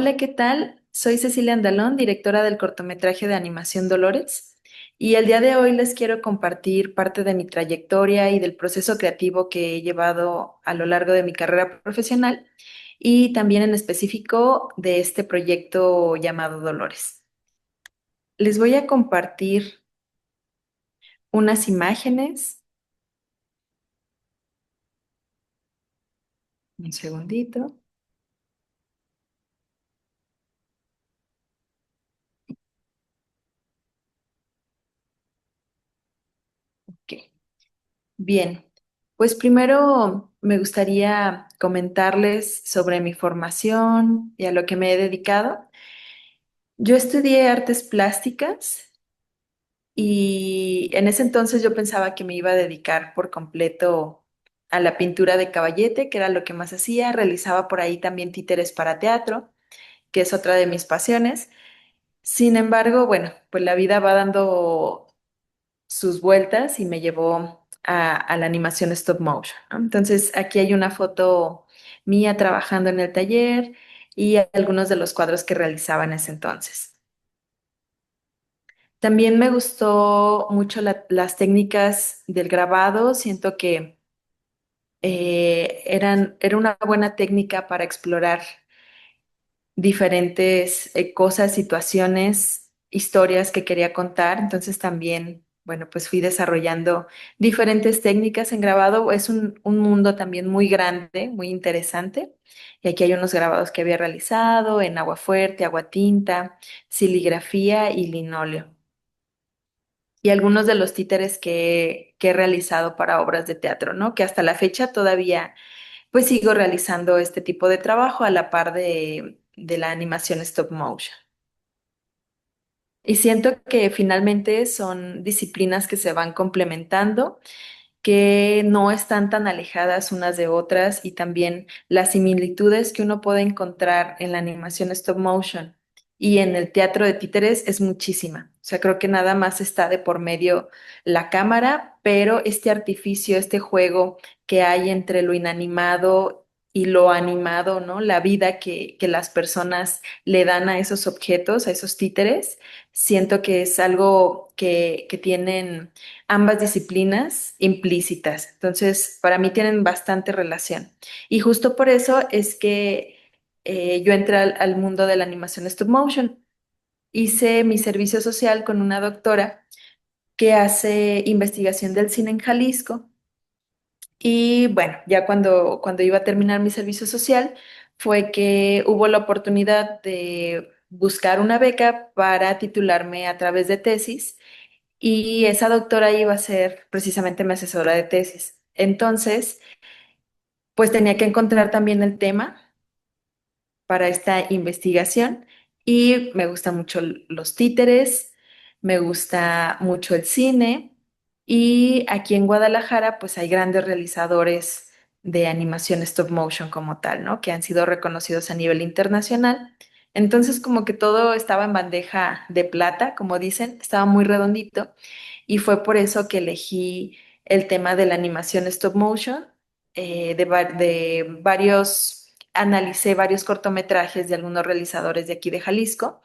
Hola, ¿qué tal? Soy Cecilia Andalón, directora del cortometraje de animación Dolores, y el día de hoy les quiero compartir parte de mi trayectoria y del proceso creativo que he llevado a lo largo de mi carrera profesional y también en específico de este proyecto llamado Dolores. Les voy a compartir unas imágenes. Un segundito. Ok. Bien, pues primero me gustaría comentarles sobre mi formación y a lo que me he dedicado. Yo estudié artes plásticas y en ese entonces yo pensaba que me iba a dedicar por completo a la pintura de caballete, que era lo que más hacía. Realizaba por ahí también títeres para teatro, que es otra de mis pasiones. Sin embargo, bueno, pues la vida va dando sus vueltas y me llevó a la animación stop motion, ¿no? Entonces, aquí hay una foto mía trabajando en el taller y algunos de los cuadros que realizaba en ese entonces. También me gustó mucho las técnicas del grabado. Siento que era una buena técnica para explorar diferentes cosas, situaciones, historias que quería contar. Entonces también, bueno, pues fui desarrollando diferentes técnicas en grabado. Es un mundo también muy grande, muy interesante. Y aquí hay unos grabados que había realizado en agua fuerte, agua tinta, siligrafía y linóleo. Y algunos de los títeres que he realizado para obras de teatro, ¿no? Que hasta la fecha todavía pues sigo realizando este tipo de trabajo a la par de la animación stop motion. Y siento que finalmente son disciplinas que se van complementando, que no están tan alejadas unas de otras y también las similitudes que uno puede encontrar en la animación stop motion y en el teatro de títeres es muchísima. O sea, creo que nada más está de por medio la cámara, pero este artificio, este juego que hay entre lo inanimado y lo animado, ¿no? La vida que las personas le dan a esos objetos, a esos títeres, siento que es algo que tienen ambas disciplinas implícitas. Entonces, para mí tienen bastante relación. Y justo por eso es que yo entré al mundo de la animación stop motion. Hice mi servicio social con una doctora que hace investigación del cine en Jalisco. Y bueno, ya cuando iba a terminar mi servicio social, fue que hubo la oportunidad de buscar una beca para titularme a través de tesis y esa doctora iba a ser precisamente mi asesora de tesis. Entonces, pues tenía que encontrar también el tema para esta investigación y me gustan mucho los títeres, me gusta mucho el cine y aquí en Guadalajara pues hay grandes realizadores de animación stop motion como tal, ¿no? Que han sido reconocidos a nivel internacional. Entonces como que todo estaba en bandeja de plata, como dicen, estaba muy redondito y fue por eso que elegí el tema de la animación stop motion, de varios, analicé varios cortometrajes de algunos realizadores de aquí de Jalisco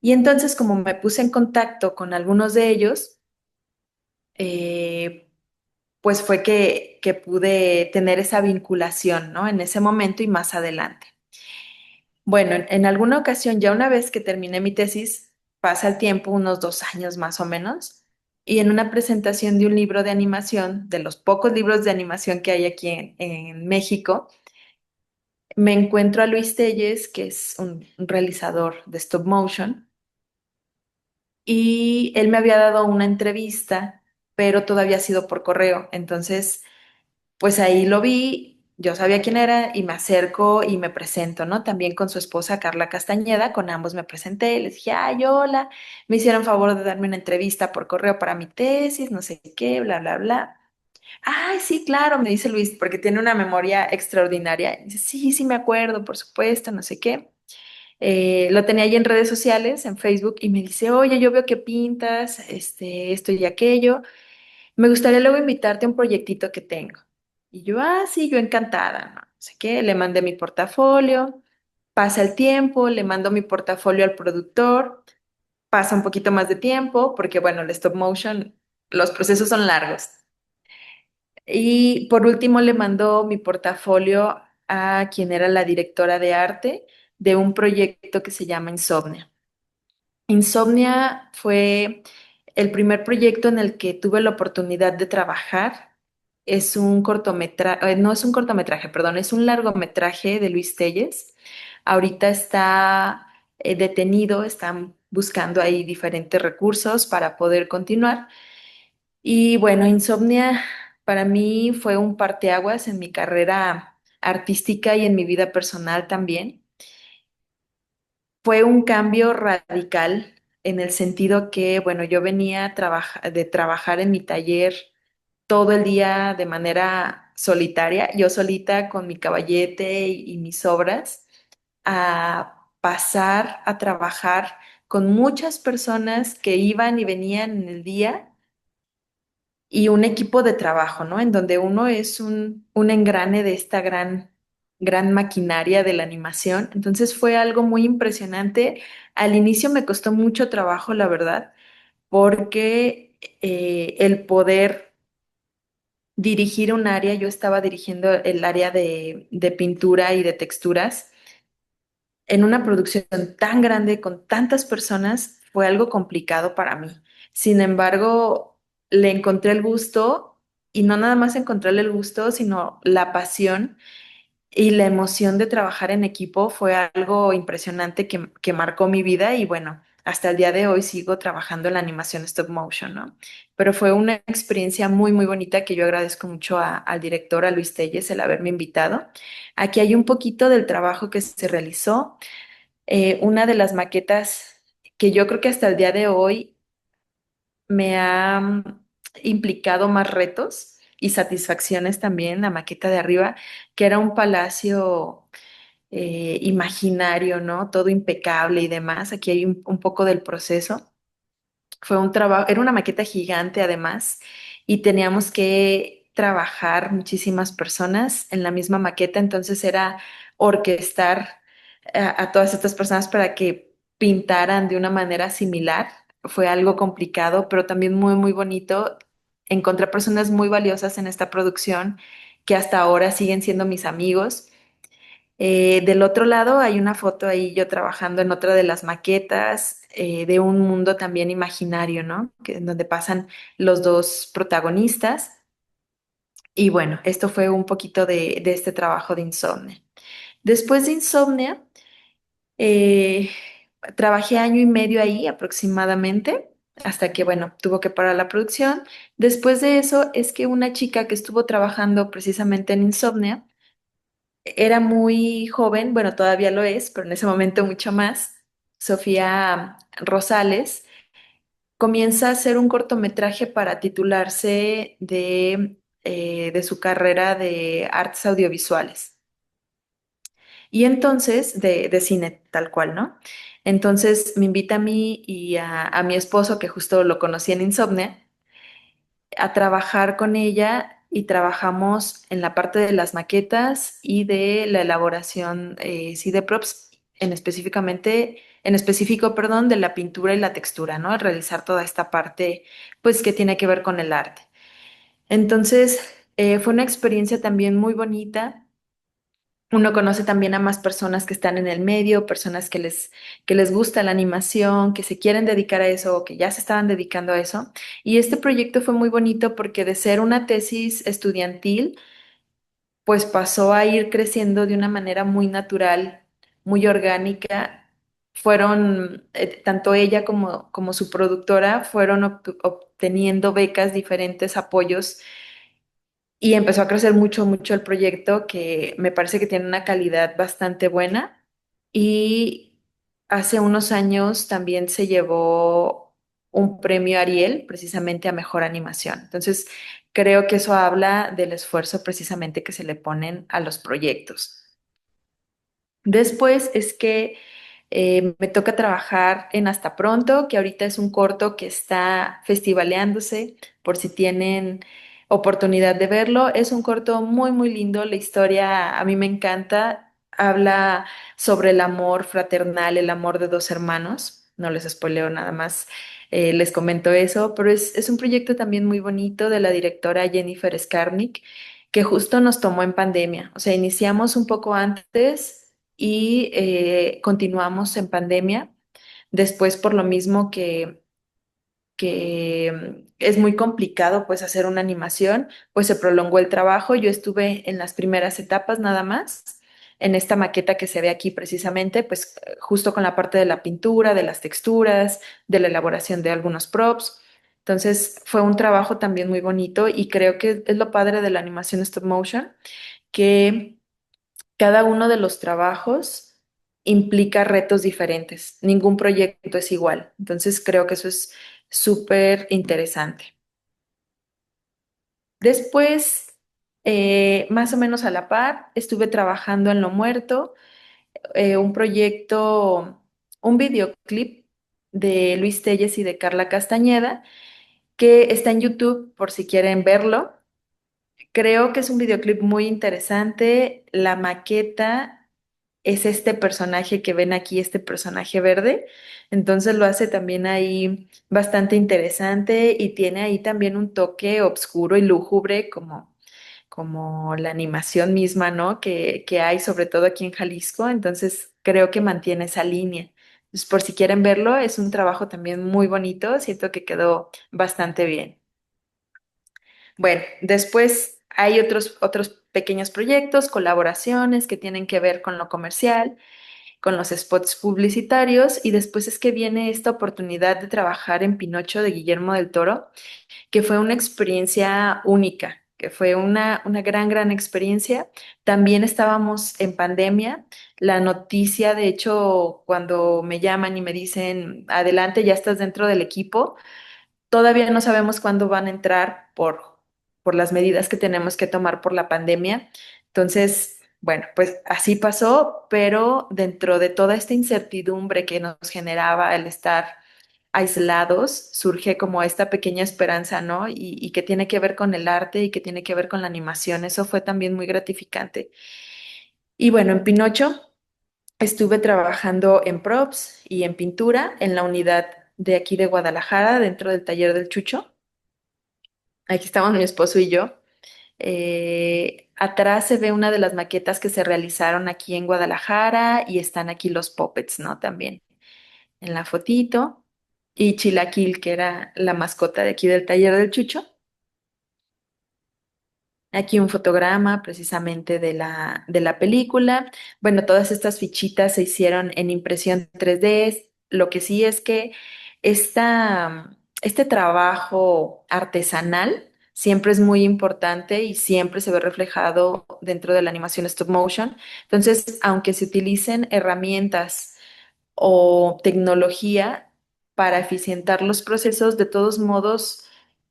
y entonces como me puse en contacto con algunos de ellos, eh, pues fue que pude tener esa vinculación, ¿no? En ese momento y más adelante. Bueno, en alguna ocasión, ya una vez que terminé mi tesis, pasa el tiempo, unos 2 años más o menos, y en una presentación de un libro de animación, de los pocos libros de animación que hay aquí en México, me encuentro a Luis Telles, que es un realizador de stop motion, y él me había dado una entrevista, pero todavía ha sido por correo. Entonces, pues ahí lo vi, yo sabía quién era y me acerco y me presento, ¿no? También con su esposa Carla Castañeda, con ambos me presenté, les dije, ay, hola, me hicieron favor de darme una entrevista por correo para mi tesis, no sé qué, bla, bla, bla. Ay, sí, claro, me dice Luis, porque tiene una memoria extraordinaria. Dice, sí, sí, me acuerdo, por supuesto, no sé qué. Lo tenía ahí en redes sociales, en Facebook, y me dice, oye, yo veo que pintas, esto y aquello. Me gustaría luego invitarte a un proyectito que tengo. Y yo, sí, yo encantada, ¿no? No sé qué, le mandé mi portafolio Pasa el tiempo, le mando mi portafolio al productor, pasa un poquito más de tiempo, porque bueno, el stop motion, los procesos son largos. Y por último le mandó mi portafolio a quien era la directora de arte de un proyecto que se llama Insomnia. Insomnia fue el primer proyecto en el que tuve la oportunidad de trabajar. Es un cortometraje, no es un cortometraje, perdón, es un largometraje de Luis Telles. Ahorita está detenido, están buscando ahí diferentes recursos para poder continuar. Y bueno, Insomnia para mí fue un parteaguas en mi carrera artística y en mi vida personal también. Fue un cambio radical en el sentido que, bueno, yo venía de trabajar en mi taller todo el día de manera solitaria, yo solita con mi caballete y mis obras, a pasar a trabajar con muchas personas que iban y venían en el día y un equipo de trabajo, ¿no? En donde uno es un engrane de esta gran maquinaria de la animación. Entonces fue algo muy impresionante. Al inicio me costó mucho trabajo, la verdad, porque el poder dirigir un área, yo estaba dirigiendo el área de pintura y de texturas en una producción tan grande con tantas personas fue algo complicado para mí. Sin embargo, le encontré el gusto y no nada más encontrarle el gusto, sino la pasión y la emoción de trabajar en equipo fue algo impresionante que marcó mi vida y bueno, hasta el día de hoy sigo trabajando en la animación stop motion, ¿no? Pero fue una experiencia muy, muy bonita que yo agradezco mucho al director, a Luis Telles, el haberme invitado. Aquí hay un poquito del trabajo que se realizó. Una de las maquetas que yo creo que hasta el día de hoy me ha implicado más retos y satisfacciones también, la maqueta de arriba, que era un palacio imaginario, ¿no? Todo impecable y demás. Aquí hay un poco del proceso. Fue un trabajo, era una maqueta gigante además, y teníamos que trabajar muchísimas personas en la misma maqueta, entonces era orquestar a todas estas personas para que pintaran de una manera similar. Fue algo complicado, pero también muy, muy bonito. Encontré personas muy valiosas en esta producción que hasta ahora siguen siendo mis amigos. Del otro lado hay una foto ahí yo trabajando en otra de las maquetas de un mundo también imaginario, ¿no? En donde pasan los dos protagonistas. Y bueno, esto fue un poquito de este trabajo de Insomnia. Después de Insomnia, eh, trabajé año y medio ahí aproximadamente, hasta que, bueno, tuvo que parar la producción. Después de eso es que una chica que estuvo trabajando precisamente en Insomnia, era muy joven, bueno, todavía lo es, pero en ese momento mucho más. Sofía Rosales comienza a hacer un cortometraje para titularse de su carrera de artes audiovisuales. Y entonces, de cine tal cual, ¿no? Entonces me invita a mí y a mi esposo, que justo lo conocí en Insomnia, a trabajar con ella y trabajamos en la parte de las maquetas y de la elaboración, sí, de props, en específico, perdón, de la pintura y la textura, ¿no? Realizar toda esta parte, pues, que tiene que ver con el arte. Entonces, fue una experiencia también muy bonita. Uno conoce también a más personas que están en el medio, personas que les gusta la animación, que se quieren dedicar a eso o que ya se estaban dedicando a eso. Y este proyecto fue muy bonito porque de ser una tesis estudiantil, pues pasó a ir creciendo de una manera muy natural, muy orgánica. Fueron, tanto ella como su productora, fueron obteniendo becas, diferentes apoyos y empezó a crecer mucho, mucho el proyecto que me parece que tiene una calidad bastante buena. Y hace unos años también se llevó un premio Ariel precisamente a mejor animación. Entonces, creo que eso habla del esfuerzo precisamente que se le ponen a los proyectos. Después es que me toca trabajar en Hasta Pronto, que ahorita es un corto que está festivaleándose, por si tienen oportunidad de verlo. Es un corto muy, muy lindo, la historia a mí me encanta. habla sobre el amor fraternal, el amor de dos hermanos. No les spoileo nada más, les comento eso, pero es un proyecto también muy bonito de la directora Jennifer Skarnik, que justo nos tomó en pandemia. O sea, iniciamos un poco antes y continuamos en pandemia. Después, por lo mismo que es muy complicado pues hacer una animación, pues se prolongó el trabajo. Yo estuve en las primeras etapas nada más, en esta maqueta que se ve aquí precisamente, pues justo con la parte de la pintura, de las texturas, de la elaboración de algunos props. Entonces fue un trabajo también muy bonito y creo que es lo padre de la animación stop motion, que cada uno de los trabajos implica retos diferentes. Ningún proyecto es igual. Entonces creo que eso es súper interesante. Después, más o menos a la par, estuve trabajando en Lo Muerto, un proyecto, un videoclip de Luis Telles y de Carla Castañeda, que está en YouTube por si quieren verlo. Creo que es un videoclip muy interesante. La maqueta es este personaje que ven aquí, este personaje verde. Entonces lo hace también ahí bastante interesante y tiene ahí también un toque oscuro y lúgubre como la animación misma, ¿no? Que hay sobre todo aquí en Jalisco. Entonces creo que mantiene esa línea. Entonces, por si quieren verlo, es un trabajo también muy bonito. Siento que quedó bastante bien. Bueno, después hay otros pequeños proyectos, colaboraciones que tienen que ver con lo comercial, con los spots publicitarios, y después es que viene esta oportunidad de trabajar en Pinocho de Guillermo del Toro, que fue una experiencia única, que fue una gran experiencia. También estábamos en pandemia. La noticia, de hecho, cuando me llaman y me dicen, adelante, ya estás dentro del equipo. Todavía no sabemos cuándo van a entrar por las medidas que tenemos que tomar por la pandemia. Entonces, bueno, pues así pasó, pero dentro de toda esta incertidumbre que nos generaba el estar aislados, surge como esta pequeña esperanza, ¿no? Y que tiene que ver con el arte y que tiene que ver con la animación. Eso fue también muy gratificante. Y bueno, en Pinocho estuve trabajando en props y en pintura en la unidad de aquí de Guadalajara, dentro del taller del Chucho. Aquí estamos mi esposo y yo. Atrás se ve una de las maquetas que se realizaron aquí en Guadalajara y están aquí los puppets, ¿no? También en la fotito. Y Chilaquil, que era la mascota de aquí del taller del Chucho. Aquí un fotograma precisamente de la película. Bueno, todas estas fichitas se hicieron en impresión 3D. Lo que sí es que este trabajo artesanal siempre es muy importante y siempre se ve reflejado dentro de la animación stop motion. Entonces, aunque se utilicen herramientas o tecnología para eficientar los procesos, de todos modos,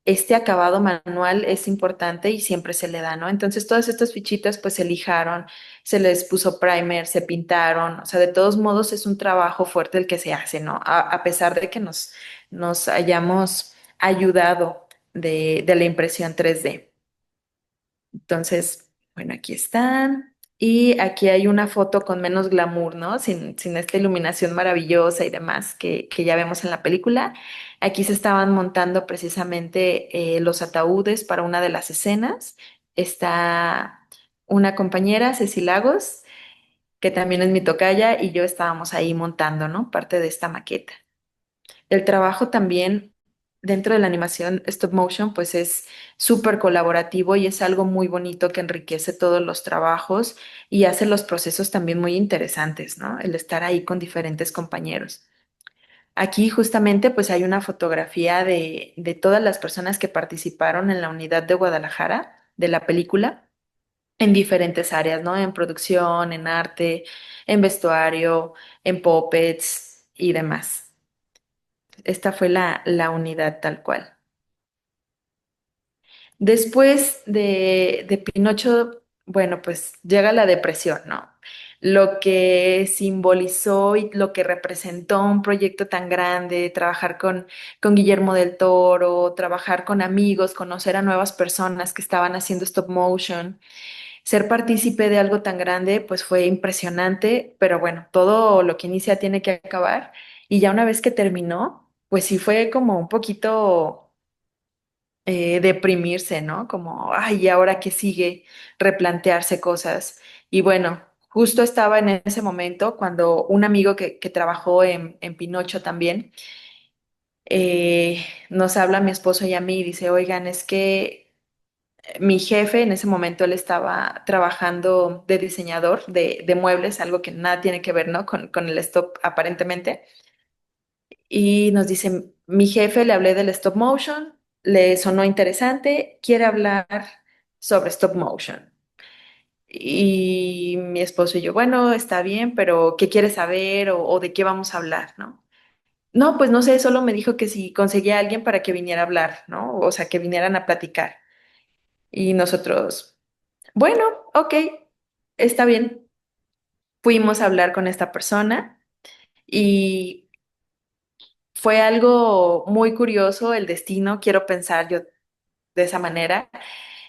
este acabado manual es importante y siempre se le da, ¿no? Entonces, todas estas fichitas pues se lijaron, se les puso primer, se pintaron, o sea, de todos modos es un trabajo fuerte el que se hace, ¿no? A pesar de que nos hayamos ayudado de la impresión 3D. Entonces, bueno, aquí están. Y aquí hay una foto con menos glamour, ¿no? Sin esta iluminación maravillosa y demás que ya vemos en la película. Aquí se estaban montando precisamente los ataúdes para una de las escenas. Está una compañera, Ceci Lagos, que también es mi tocaya, y yo estábamos ahí montando, ¿no? Parte de esta maqueta. El trabajo también dentro de la animación stop motion pues es súper colaborativo y es algo muy bonito que enriquece todos los trabajos y hace los procesos también muy interesantes, ¿no? El estar ahí con diferentes compañeros. Aquí justamente pues hay una fotografía de todas las personas que participaron en la unidad de Guadalajara de la película en diferentes áreas, ¿no? En producción, en arte, en vestuario, en puppets y demás. Esta fue la unidad tal cual. Después de Pinocho, bueno, pues llega la depresión, ¿no? Lo que simbolizó y lo que representó un proyecto tan grande, trabajar con Guillermo del Toro, trabajar con amigos, conocer a nuevas personas que estaban haciendo stop motion. Ser partícipe de algo tan grande, pues fue impresionante, pero bueno, todo lo que inicia tiene que acabar. Y ya una vez que terminó, pues sí fue como un poquito deprimirse, ¿no? Como, ay, ¿y ahora qué sigue? Replantearse cosas. Y bueno, justo estaba en ese momento cuando un amigo que trabajó en Pinocho también, nos habla a mi esposo y a mí y dice, oigan, es que mi jefe en ese momento él estaba trabajando de diseñador de muebles, algo que nada tiene que ver, ¿no? Con el stop aparentemente. Y nos dice, mi jefe le hablé del stop motion, le sonó interesante, quiere hablar sobre stop motion. Y mi esposo y yo, bueno, está bien, pero ¿qué quiere saber o de qué vamos a hablar, ¿no? No, pues no sé, solo me dijo que si conseguía a alguien para que viniera a hablar, ¿no? O sea, que vinieran a platicar. Y nosotros, bueno, ok, está bien. Fuimos a hablar con esta persona y fue algo muy curioso el destino, quiero pensar yo de esa manera.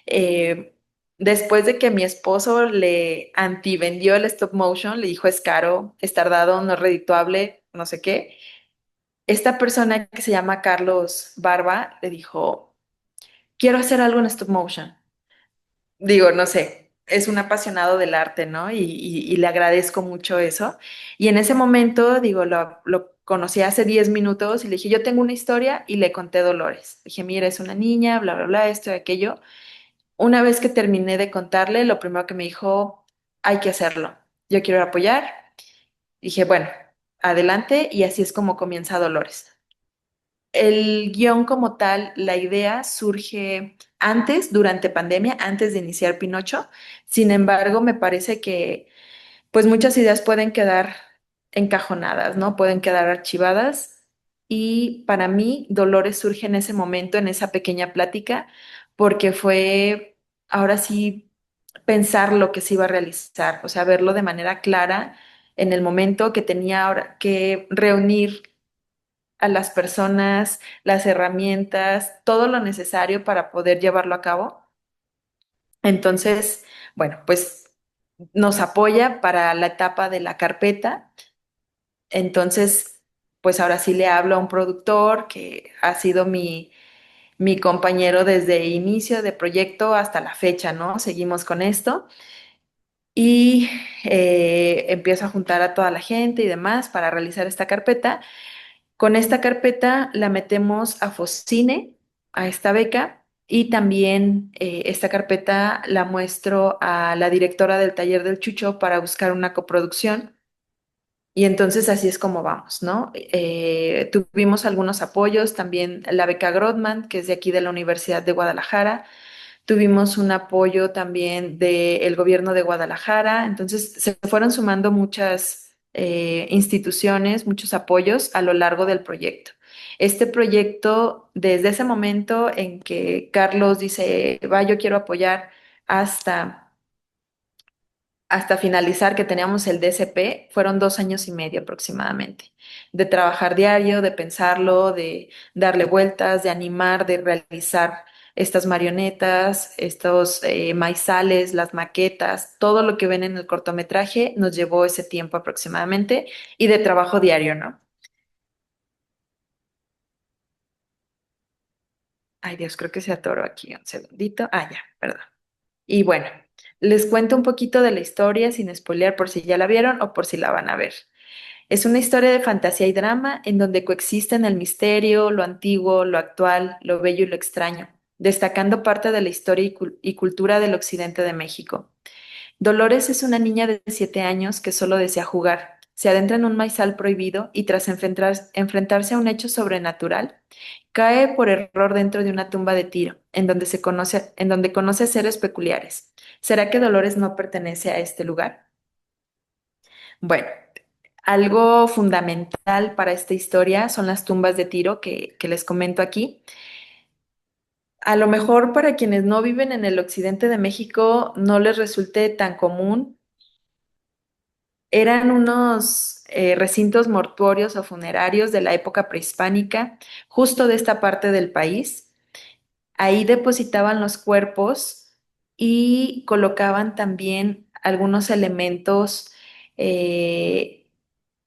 Eh, Después de que mi esposo le antivendió el stop motion, le dijo es caro, es tardado, no es redituable, no sé qué. Esta persona que se llama Carlos Barba le dijo, quiero hacer algo en stop motion. Digo, no sé, es un apasionado del arte, ¿no? Y le agradezco mucho eso. Y en ese momento, digo, lo conocí hace 10 minutos y le dije, yo tengo una historia y le conté Dolores. Dije, mira, es una niña, bla, bla, bla, esto y aquello. Una vez que terminé de contarle, lo primero que me dijo, hay que hacerlo. Yo quiero apoyar. Dije, bueno, adelante y así es como comienza Dolores. El guión como tal, la idea surge antes, durante pandemia, antes de iniciar Pinocho. Sin embargo, me parece que pues muchas ideas pueden quedar encajonadas, ¿no? Pueden quedar archivadas. Y para mí, Dolores surge en ese momento, en esa pequeña plática, porque fue ahora sí pensar lo que se iba a realizar, o sea, verlo de manera clara en el momento que tenía ahora que reunir a las personas, las herramientas, todo lo necesario para poder llevarlo a cabo. Entonces, bueno, pues nos apoya para la etapa de la carpeta. Entonces, pues ahora sí le hablo a un productor que ha sido mi compañero desde inicio de proyecto hasta la fecha, ¿no? Seguimos con esto. Y empiezo a juntar a toda la gente y demás para realizar esta carpeta. Con esta carpeta la metemos a Focine, a esta beca, y también esta carpeta la muestro a la directora del taller del Chucho para buscar una coproducción. Y entonces así es como vamos, ¿no? Tuvimos algunos apoyos, también la beca Grodman, que es de aquí de la Universidad de Guadalajara. Tuvimos un apoyo también del gobierno de Guadalajara, entonces se fueron sumando muchas instituciones, muchos apoyos a lo largo del proyecto. Este proyecto, desde ese momento en que Carlos dice, va, yo quiero apoyar hasta hasta finalizar que teníamos el DCP, fueron 2 años y medio aproximadamente, de trabajar diario, de pensarlo, de darle vueltas, de animar, de realizar estas marionetas, estos maizales, las maquetas, todo lo que ven en el cortometraje nos llevó ese tiempo aproximadamente y de trabajo diario, ¿no? Ay, Dios, creo que se atoró aquí un segundito. Ah, ya, perdón. Y bueno, les cuento un poquito de la historia sin spoilear por si ya la vieron o por si la van a ver. Es una historia de fantasía y drama en donde coexisten el misterio, lo antiguo, lo actual, lo bello y lo extraño, destacando parte de la historia y cultura del occidente de México. Dolores es una niña de 7 años que solo desea jugar. Se adentra en un maizal prohibido y tras enfrentarse a un hecho sobrenatural, cae por error dentro de una tumba de tiro, en donde conoce seres peculiares. ¿Será que Dolores no pertenece a este lugar? Bueno, algo fundamental para esta historia son las tumbas de tiro que les comento aquí. A lo mejor para quienes no viven en el occidente de México no les resulte tan común. Eran unos recintos mortuorios o funerarios de la época prehispánica, justo de esta parte del país. Ahí depositaban los cuerpos y colocaban también algunos elementos eh,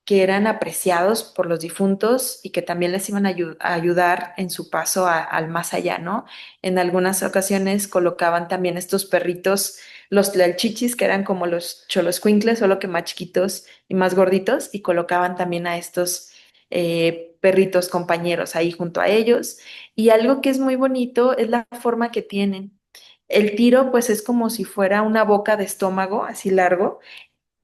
que eran apreciados por los difuntos y que también les iban a ayudar en su paso al más allá, ¿no? En algunas ocasiones colocaban también estos perritos, los tlalchichis, que eran como los choloscuincles, solo que más chiquitos y más gorditos, y colocaban también a estos perritos compañeros ahí junto a ellos. Y algo que es muy bonito es la forma que tienen. El tiro, pues es como si fuera una boca de estómago, así largo,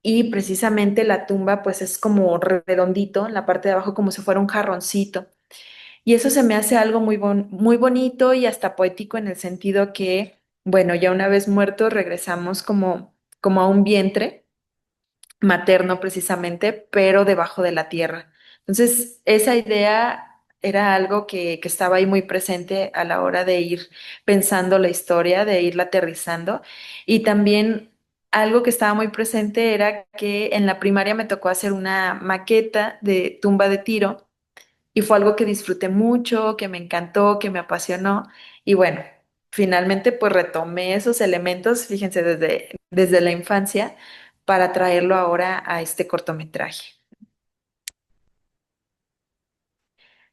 y precisamente la tumba pues es como redondito, en la parte de abajo como si fuera un jarroncito. Y eso se me hace algo muy bonito y hasta poético en el sentido que, bueno, ya una vez muertos regresamos como a un vientre materno precisamente, pero debajo de la tierra. Entonces, esa idea era algo que estaba ahí muy presente a la hora de ir pensando la historia, de irla aterrizando. Y también algo que estaba muy presente era que en la primaria me tocó hacer una maqueta de tumba de tiro y fue algo que disfruté mucho, que me encantó, que me apasionó. Y bueno, finalmente pues retomé esos elementos, fíjense, desde la infancia para traerlo ahora a este cortometraje.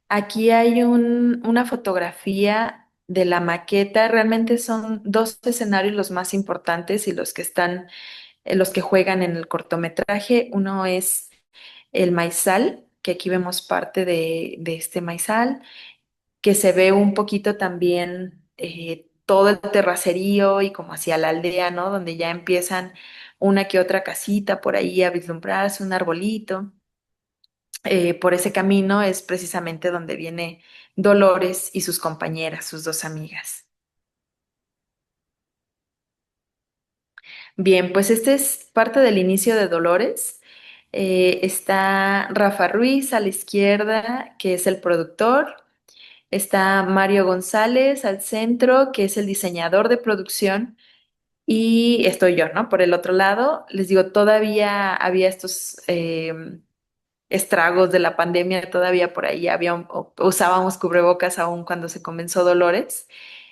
Aquí hay una fotografía de la maqueta. Realmente son dos escenarios los más importantes y los que están, los que juegan en el cortometraje. Uno es el maizal, que aquí vemos parte de este maizal, que se ve un poquito también todo el terracerío y como hacia la aldea, ¿no? Donde ya empiezan una que otra casita por ahí a vislumbrarse, un arbolito. Por ese camino es precisamente donde viene Dolores y sus compañeras, sus dos amigas. Bien, pues este es parte del inicio de Dolores. Está Rafa Ruiz a la izquierda, que es el productor. Está Mario González al centro, que es el diseñador de producción. Y estoy yo, ¿no? Por el otro lado, les digo, todavía había estos estragos de la pandemia, todavía por ahí usábamos cubrebocas aún cuando se comenzó Dolores.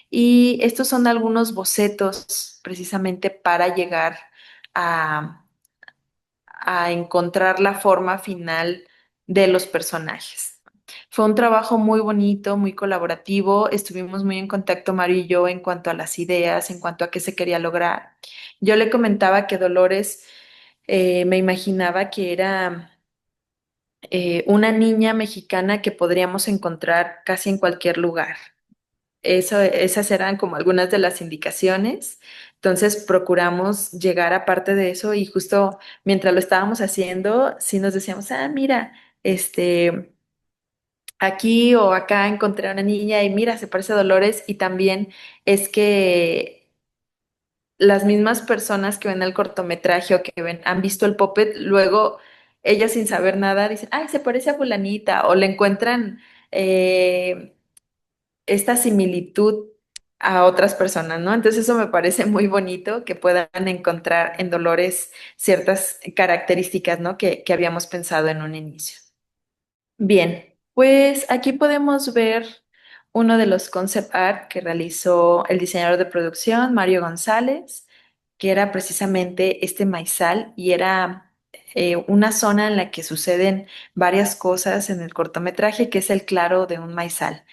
Y estos son algunos bocetos precisamente para llegar a, a encontrar la forma final de los personajes. Fue un trabajo muy bonito, muy colaborativo. Estuvimos muy en contacto, Mario y yo, en cuanto a las ideas, en cuanto a qué se quería lograr. Yo le comentaba que Dolores me imaginaba que era una niña mexicana que podríamos encontrar casi en cualquier lugar. Esas eran como algunas de las indicaciones. Entonces procuramos llegar a parte de eso y justo mientras lo estábamos haciendo, sí nos decíamos, ah, mira, este, aquí o acá encontré a una niña y mira, se parece a Dolores y también es que las mismas personas que ven el cortometraje o que han visto el puppet, luego ellas sin saber nada dicen, ay, se parece a fulanita o le encuentran eh, esta similitud a otras personas, ¿no? Entonces eso me parece muy bonito que puedan encontrar en Dolores ciertas características, ¿no? Que habíamos pensado en un inicio. Bien, pues aquí podemos ver uno de los concept art que realizó el diseñador de producción, Mario González, que era precisamente este maizal y era una zona en la que suceden varias cosas en el cortometraje, que es el claro de un maizal,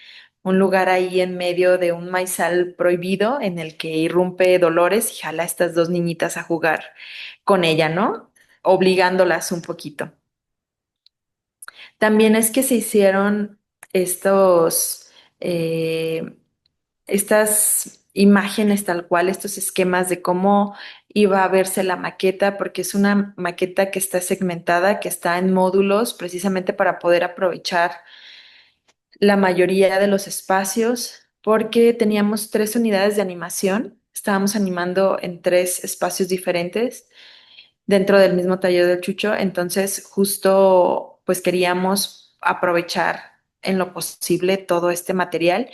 un lugar ahí en medio de un maizal prohibido en el que irrumpe Dolores y jala a estas dos niñitas a jugar con ella, ¿no? Obligándolas un poquito. También es que se hicieron estos, eh, estas imágenes tal cual, estos esquemas de cómo iba a verse la maqueta, porque es una maqueta que está segmentada, que está en módulos, precisamente para poder aprovechar la mayoría de los espacios, porque teníamos tres unidades de animación, estábamos animando en tres espacios diferentes dentro del mismo taller del Chucho, entonces justo pues queríamos aprovechar en lo posible todo este material,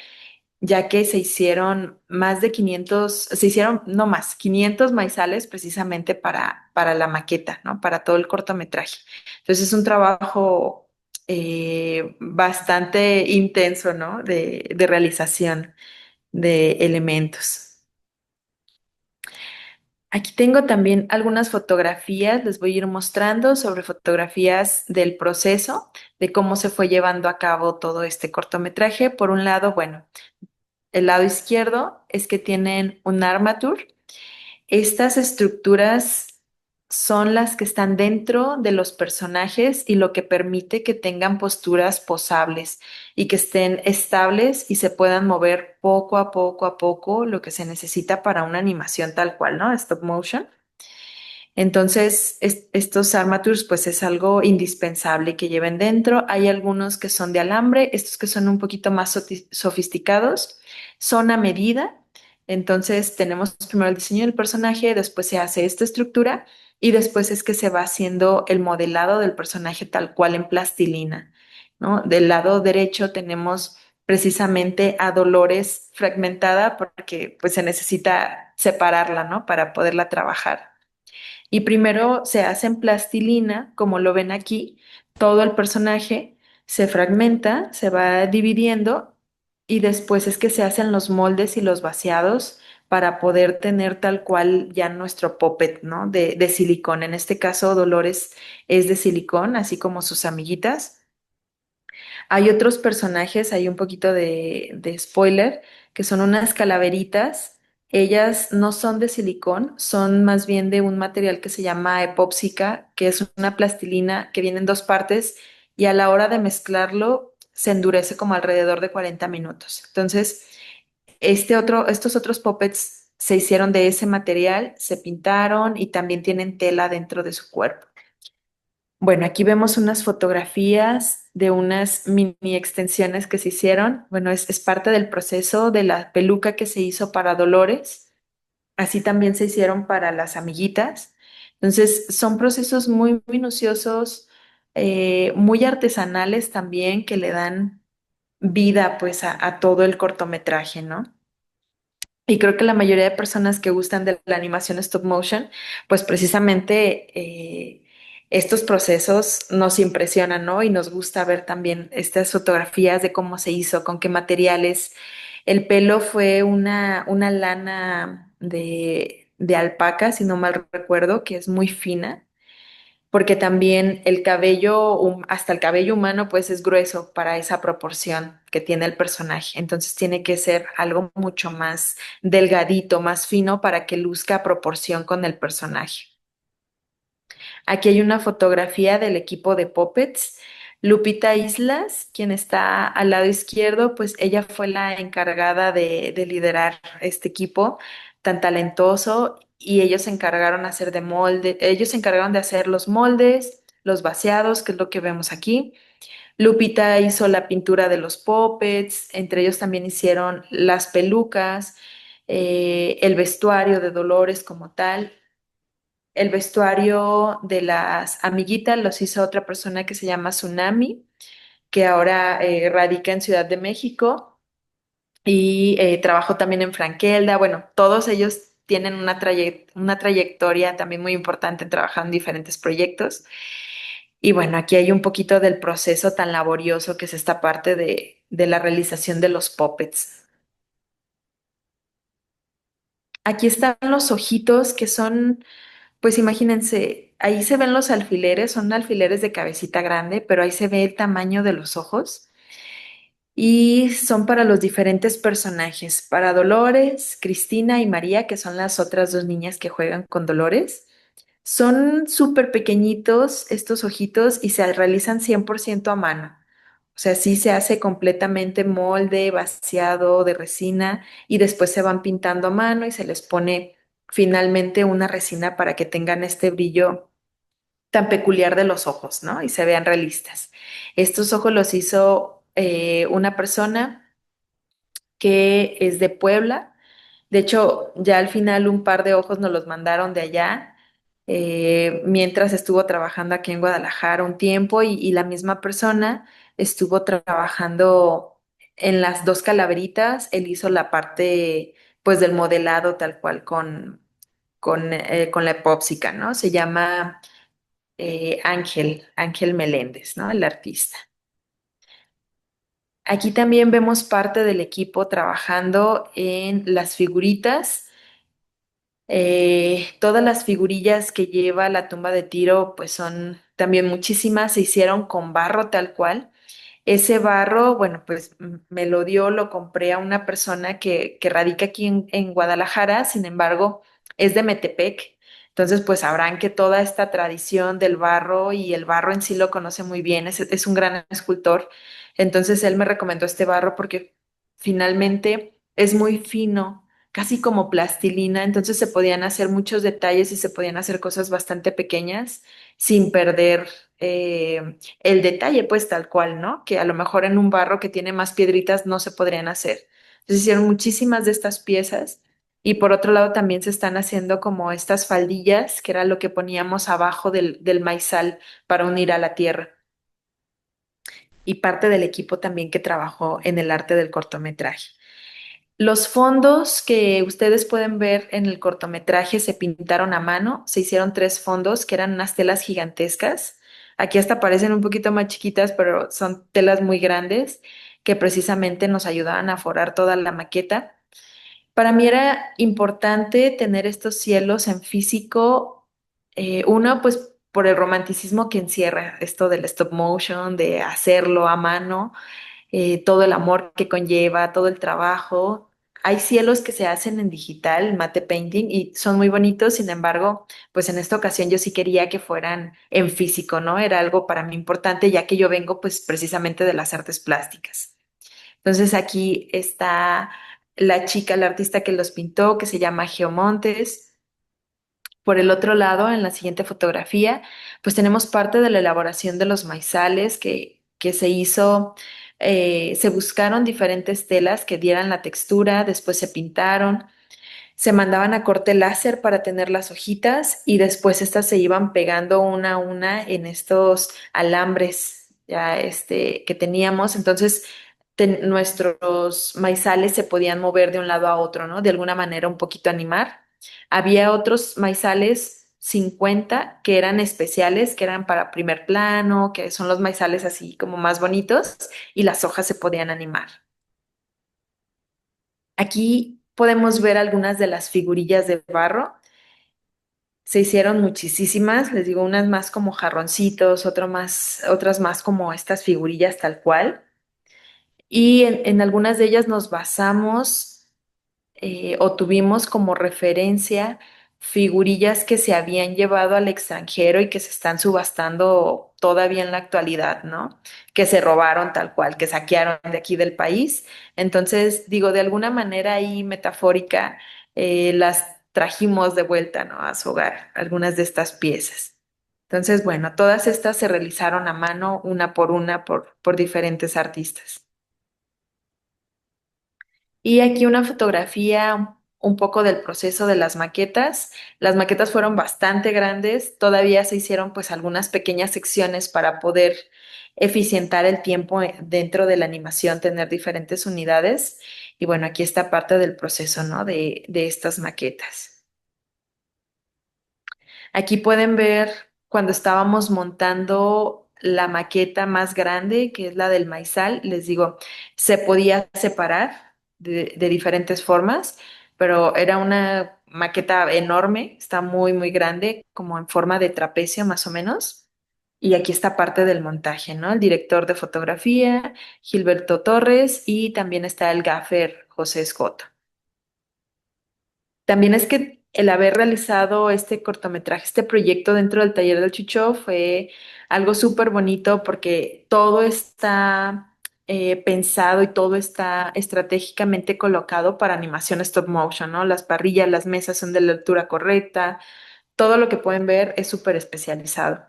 ya que se hicieron más de 500, se hicieron no más, 500 maizales precisamente para la maqueta, ¿no? Para todo el cortometraje. Entonces es un trabajo bastante intenso, ¿no? De realización de elementos. Aquí tengo también algunas fotografías, les voy a ir mostrando sobre fotografías del proceso, de cómo se fue llevando a cabo todo este cortometraje. Por un lado, bueno, el lado izquierdo es que tienen un armature. Estas estructuras son las que están dentro de los personajes y lo que permite que tengan posturas posables y que estén estables y se puedan mover poco a poco, lo que se necesita para una animación tal cual, ¿no? Stop motion. Entonces, estos armatures, pues es algo indispensable que lleven dentro. Hay algunos que son de alambre, estos que son un poquito más sofisticados, son a medida. Entonces, tenemos primero el diseño del personaje, después se hace esta estructura y después es que se va haciendo el modelado del personaje tal cual en plastilina, ¿no? Del lado derecho tenemos precisamente a Dolores fragmentada porque pues se necesita separarla, ¿no? Para poderla trabajar. Y primero se hace en plastilina, como lo ven aquí, todo el personaje se fragmenta, se va dividiendo y después es que se hacen los moldes y los vaciados para poder tener tal cual ya nuestro puppet, ¿no? De silicón. En este caso, Dolores es de silicón, así como sus amiguitas. Hay otros personajes, hay un poquito de spoiler, que son unas calaveritas. Ellas no son de silicón, son más bien de un material que se llama epópsica, que es una plastilina que viene en dos partes y a la hora de mezclarlo se endurece como alrededor de 40 minutos. Entonces, estos otros puppets se hicieron de ese material, se pintaron y también tienen tela dentro de su cuerpo. Bueno, aquí vemos unas fotografías de unas mini extensiones que se hicieron. Bueno, es parte del proceso de la peluca que se hizo para Dolores. Así también se hicieron para las amiguitas. Entonces, son procesos muy minuciosos, muy artesanales también, que le dan vida pues a todo el cortometraje, ¿no? Y creo que la mayoría de personas que gustan de la animación stop motion, pues precisamente estos procesos nos impresionan, ¿no? Y nos gusta ver también estas fotografías de cómo se hizo, con qué materiales. El pelo fue una lana de alpaca, si no mal recuerdo, que es muy fina porque también el cabello, hasta el cabello humano, pues es grueso para esa proporción que tiene el personaje. Entonces tiene que ser algo mucho más delgadito, más fino para que luzca a proporción con el personaje. Aquí hay una fotografía del equipo de Puppets. Lupita Islas, quien está al lado izquierdo, pues ella fue la encargada de liderar este equipo tan talentoso y ellos se encargaron de hacer de molde, ellos se encargaron de hacer los moldes, los vaciados, que es lo que vemos aquí. Lupita hizo la pintura de los puppets, entre ellos también hicieron las pelucas, el vestuario de Dolores como tal. El vestuario de las amiguitas los hizo otra persona que se llama Tsunami, que ahora radica en Ciudad de México y trabajó también en Frankelda. Bueno, todos ellos tienen una trayectoria también muy importante trabajando en diferentes proyectos. Y bueno, aquí hay un poquito del proceso tan laborioso que es esta parte de la realización de los puppets. Aquí están los ojitos que son. Pues imagínense, ahí se ven los alfileres, son alfileres de cabecita grande, pero ahí se ve el tamaño de los ojos y son para los diferentes personajes, para Dolores, Cristina y María, que son las otras dos niñas que juegan con Dolores. Son súper pequeñitos estos ojitos y se realizan 100% a mano. O sea, sí se hace completamente molde, vaciado de resina y después se van pintando a mano y se les pone finalmente una resina para que tengan este brillo tan peculiar de los ojos, ¿no? Y se vean realistas. Estos ojos los hizo una persona que es de Puebla. De hecho, ya al final un par de ojos nos los mandaron de allá, mientras estuvo trabajando aquí en Guadalajara un tiempo y la misma persona estuvo trabajando en las dos calaveritas. Él hizo la parte, pues, del modelado tal cual con la epópsica, ¿no? Se llama Ángel Meléndez, ¿no? El artista. Aquí también vemos parte del equipo trabajando en las figuritas. Todas las figurillas que lleva la tumba de Tiro, pues son también muchísimas, se hicieron con barro tal cual. Ese barro, bueno, pues me lo dio, lo compré a una persona que radica aquí en Guadalajara, sin embargo, es de Metepec. Entonces, pues sabrán que toda esta tradición del barro y el barro en sí lo conoce muy bien, es un gran escultor. Entonces, él me recomendó este barro porque finalmente es muy fino, casi como plastilina, entonces se podían hacer muchos detalles y se podían hacer cosas bastante pequeñas sin perder el detalle, pues tal cual, ¿no? Que a lo mejor en un barro que tiene más piedritas no se podrían hacer. Entonces hicieron muchísimas de estas piezas y por otro lado también se están haciendo como estas faldillas, que era lo que poníamos abajo del maizal para unir a la tierra. Y parte del equipo también que trabajó en el arte del cortometraje. Los fondos que ustedes pueden ver en el cortometraje se pintaron a mano, se hicieron tres fondos que eran unas telas gigantescas. Aquí hasta parecen un poquito más chiquitas, pero son telas muy grandes que precisamente nos ayudaban a forar toda la maqueta. Para mí era importante tener estos cielos en físico, uno, pues por el romanticismo que encierra esto del stop motion, de hacerlo a mano, todo el amor que conlleva, todo el trabajo. Hay cielos que se hacen en digital, mate painting, y son muy bonitos, sin embargo, pues en esta ocasión yo sí quería que fueran en físico, ¿no? Era algo para mí importante, ya que yo vengo pues precisamente de las artes plásticas. Entonces aquí está la chica, la artista que los pintó, que se llama Geomontes. Por el otro lado, en la siguiente fotografía, pues tenemos parte de la elaboración de los maizales que se hizo, se buscaron diferentes telas que dieran la textura, después se pintaron, se mandaban a corte láser para tener las hojitas y después estas se iban pegando una a una en estos alambres ya que teníamos. Entonces nuestros maizales se podían mover de un lado a otro, ¿no? De alguna manera un poquito animar. Había otros maizales 50 que eran especiales, que eran para primer plano, que son los maizales así como más bonitos y las hojas se podían animar. Aquí podemos ver algunas de las figurillas de barro. Se hicieron muchísimas, les digo, unas más como jarroncitos, otras más como estas figurillas tal cual. Y en algunas de ellas nos basamos o tuvimos como referencia figurillas que se habían llevado al extranjero y que se están subastando todavía en la actualidad, ¿no? Que se robaron tal cual, que saquearon de aquí del país. Entonces, digo, de alguna manera ahí metafórica, las trajimos de vuelta, ¿no? A su hogar, algunas de estas piezas. Entonces, bueno, todas estas se realizaron a mano, una por diferentes artistas. Y aquí una fotografía un poco del proceso de las maquetas. Las maquetas fueron bastante grandes, todavía se hicieron pues algunas pequeñas secciones para poder eficientar el tiempo dentro de la animación, tener diferentes unidades. Y bueno, aquí está parte del proceso, ¿no? De estas maquetas. Aquí pueden ver cuando estábamos montando la maqueta más grande, que es la del maizal, les digo, se podía separar de diferentes formas, pero era una maqueta enorme, está muy, muy grande, como en forma de trapecio más o menos. Y aquí está parte del montaje, ¿no? El director de fotografía, Gilberto Torres, y también está el gaffer José Escoto. También es que el haber realizado este cortometraje, este proyecto dentro del taller del Chucho fue algo súper bonito porque todo está pensado y todo está estratégicamente colocado para animación stop motion, ¿no? Las parrillas, las mesas son de la altura correcta, todo lo que pueden ver es súper especializado.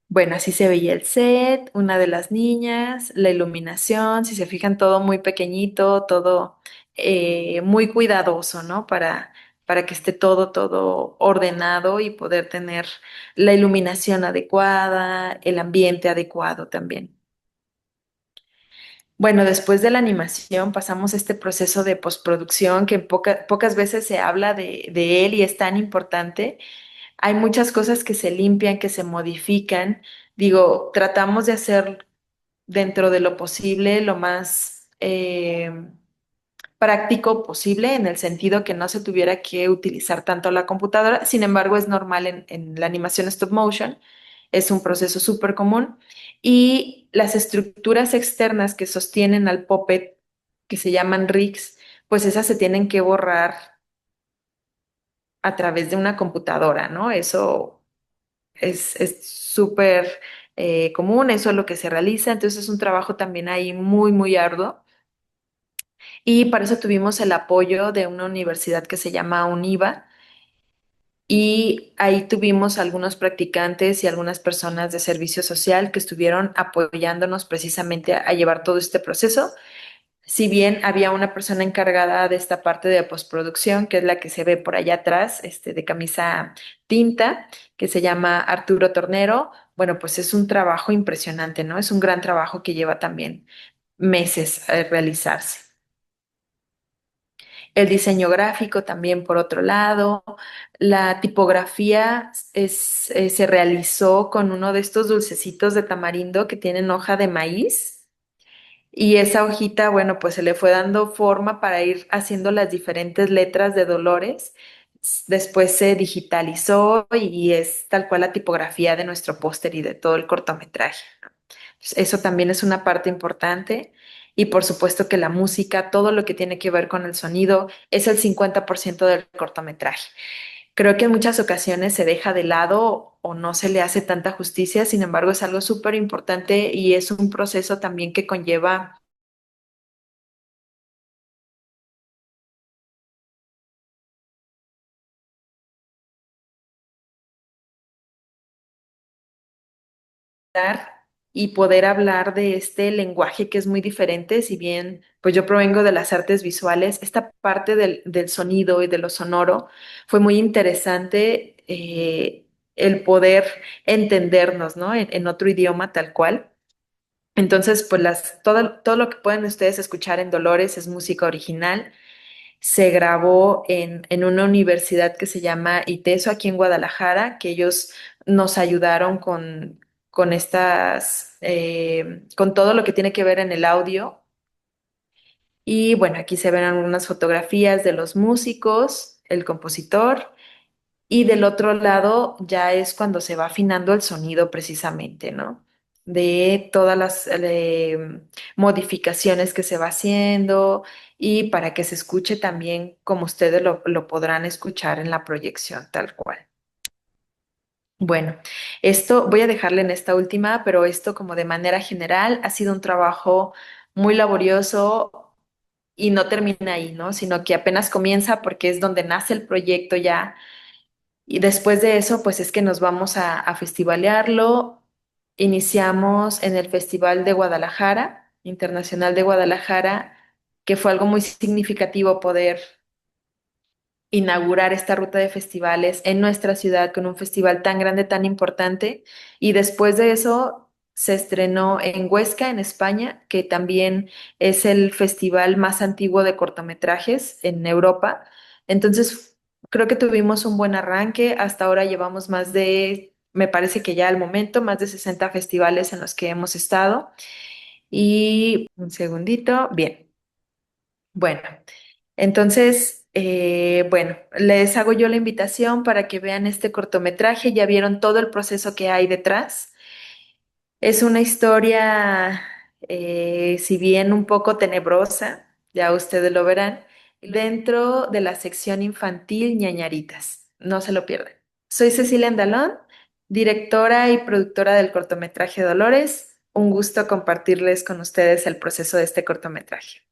Bueno, así se veía el set, una de las niñas, la iluminación, si se fijan, todo muy pequeñito, todo muy cuidadoso, ¿no? Para que esté todo ordenado y poder tener la iluminación adecuada, el ambiente adecuado también. Bueno, después de la animación pasamos a este proceso de postproducción que pocas veces se habla de él y es tan importante. Hay muchas cosas que se limpian, que se modifican. Digo, tratamos de hacer dentro de lo posible lo más práctico posible en el sentido que no se tuviera que utilizar tanto la computadora. Sin embargo, es normal en la animación stop motion, es un proceso súper común. Y las estructuras externas que sostienen al puppet, que se llaman rigs, pues esas se tienen que borrar a través de una computadora, ¿no? Eso es súper común, eso es lo que se realiza, entonces es un trabajo también ahí muy, muy arduo. Y para eso tuvimos el apoyo de una universidad que se llama UNIVA y ahí tuvimos algunos practicantes y algunas personas de servicio social que estuvieron apoyándonos precisamente a llevar todo este proceso. Si bien había una persona encargada de esta parte de postproducción, que es la que se ve por allá atrás, de camisa tinta, que se llama Arturo Tornero, bueno, pues es un trabajo impresionante, ¿no? Es un gran trabajo que lleva también meses a realizarse. El diseño gráfico también, por otro lado, la tipografía se realizó con uno de estos dulcecitos de tamarindo que tienen hoja de maíz. Y esa hojita, bueno, pues se le fue dando forma para ir haciendo las diferentes letras de Dolores. Después se digitalizó y es tal cual la tipografía de nuestro póster y de todo el cortometraje. Pues eso también es una parte importante. Y por supuesto que la música, todo lo que tiene que ver con el sonido, es el 50% del cortometraje. Creo que en muchas ocasiones se deja de lado o no se le hace tanta justicia, sin embargo es algo súper importante y es un proceso también que conlleva dar y poder hablar de este lenguaje que es muy diferente, si bien pues yo provengo de las artes visuales, esta parte del sonido y de lo sonoro fue muy interesante el poder entendernos, ¿no? En otro idioma tal cual. Entonces, pues todo lo que pueden ustedes escuchar en Dolores es música original. Se grabó en una universidad que se llama ITESO aquí en Guadalajara, que ellos nos ayudaron con con todo lo que tiene que ver en el audio. Y bueno, aquí se ven algunas fotografías de los músicos, el compositor, y del otro lado ya es cuando se va afinando el sonido precisamente, ¿no? De todas las modificaciones que se va haciendo y para que se escuche también como ustedes lo podrán escuchar en la proyección tal cual. Bueno, esto voy a dejarle en esta última, pero esto como de manera general ha sido un trabajo muy laborioso y no termina ahí, ¿no? Sino que apenas comienza porque es donde nace el proyecto ya y después de eso, pues es que nos vamos a festivalearlo. Iniciamos en el Festival de Guadalajara, Internacional de Guadalajara, que fue algo muy significativo poder inaugurar esta ruta de festivales en nuestra ciudad con un festival tan grande, tan importante. Y después de eso se estrenó en Huesca, en España, que también es el festival más antiguo de cortometrajes en Europa. Entonces, creo que tuvimos un buen arranque. Hasta ahora llevamos me parece que ya al momento, más de 60 festivales en los que hemos estado. Y un segundito, bien. Bueno. Entonces, bueno, les hago yo la invitación para que vean este cortometraje. Ya vieron todo el proceso que hay detrás. Es una historia, si bien un poco tenebrosa, ya ustedes lo verán, dentro de la sección infantil ñañaritas. No se lo pierdan. Soy Cecilia Andalón, directora y productora del cortometraje Dolores. Un gusto compartirles con ustedes el proceso de este cortometraje.